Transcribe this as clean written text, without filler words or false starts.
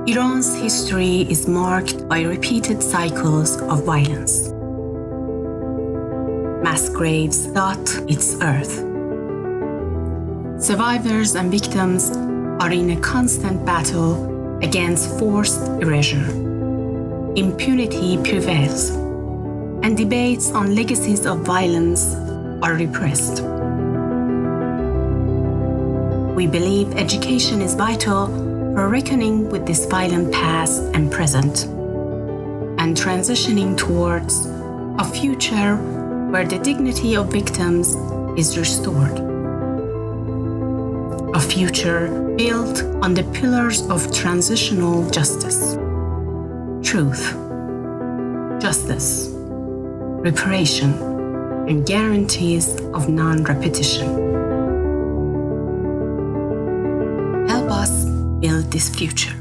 Iran's history is marked by repeated cycles of violence. Mass graves dot its earth. Survivors and victims are in a constant battle against forced erasure. Impunity prevails, and debates on legacies of violence are repressed. We believe education is vital for reckoning with this violent past and present, and transitioning towards a future where the dignity of victims is restored. A future built on the pillars of transitional justice: truth, justice, reparation, and guarantees of non-repetition. Help us build this future.